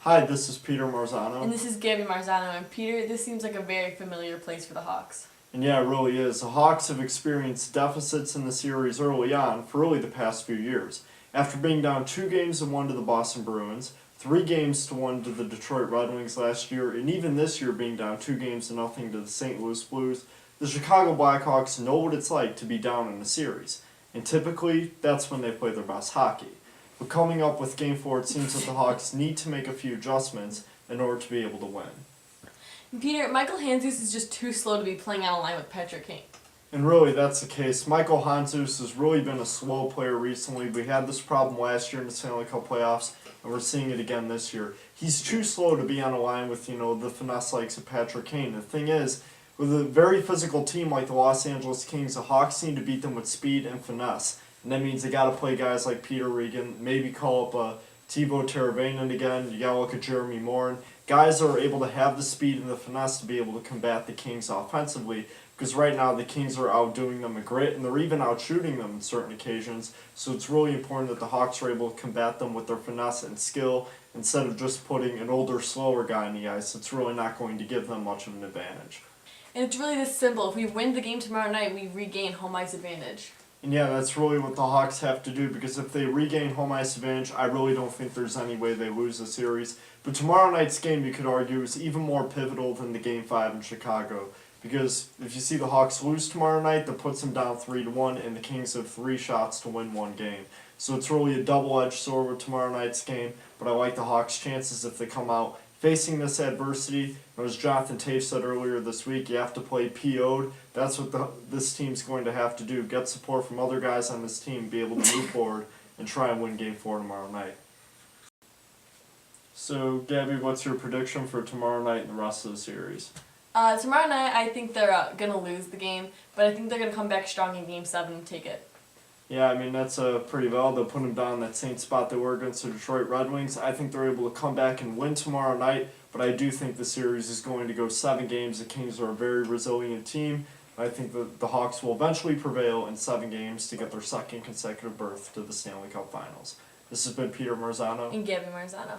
Hi, this is Peter And Marzano. this is Gabby Marzano. And Peter, this seems like a very familiar place for the Hawks. And yeah, it really is. The Hawks have experienced deficits in the series early on for really the past few years. After being down 2-1 to the Boston Bruins, 3-1 to the Detroit Red Wings last year, and even this year being down 2-0 to the St. Louis Blues, the Chicago Blackhawks know what it's like to be down in a series. And typically, that's when they play their best hockey. But coming up with Game 4, it seems that the Hawks need to make a few adjustments in order to be able to win. And Peter, Michael Handzus is just too slow to be playing out of line with Patrick Kane. And really, that's the case. Michael Handzus has really been a slow player recently. We had this problem last year in the Stanley Cup playoffs, and we're seeing it again this year. He's too slow to be on a line with, the finesse likes of Patrick Kane. The thing is, with a very physical team like the Los Angeles Kings, the Hawks need to beat them with speed and finesse. And that means they got to play guys like Peter Regan, maybe call up Teuvo Teravainen again. You got to look at Jeremy Morin. Guys that are able to have the speed and the finesse to be able to combat the Kings offensively. Because right now the Kings are outdoing them in grit, and they're even outshooting them on certain occasions. So it's really important that the Hawks are able to combat them with their finesse and skill instead of just putting an older, slower guy on the ice. It's really not going to give them much of an advantage. And it's really this simple. If we win the game tomorrow night, we regain home ice advantage. And yeah, that's really what the Hawks have to do, because if they regain home ice advantage, I really don't think there's any way they lose the series. But tomorrow night's game, you could argue, is even more pivotal than the Game 5 in Chicago. Because if you see the Hawks lose tomorrow night, that puts them down 3-1, and the Kings have 3 shots to win one game. So it's really a double-edged sword with tomorrow night's game, but I like the Hawks' chances if they come out facing this adversity. As Jonathan Toews said earlier this week, you have to play PO'd. That's what this team's going to have to do. Get support from other guys on this team, be able to move forward, and try and win Game 4 tomorrow night. So, Gabby, what's your prediction for tomorrow night and the rest of the series? Tomorrow night, I think they're going to lose the game, but I think they're going to come back strong in Game 7 and take it. Yeah, I mean, that's pretty valid. They'll put them down in that same spot they were against the Detroit Red Wings. I think they're able to come back and win tomorrow night, but I do think the series is going to go 7 games. The Kings are a very resilient team. I think that the Hawks will eventually prevail in 7 games to get their second consecutive berth to the Stanley Cup Finals. This has been Peter Marzano. And Gabby Marzano.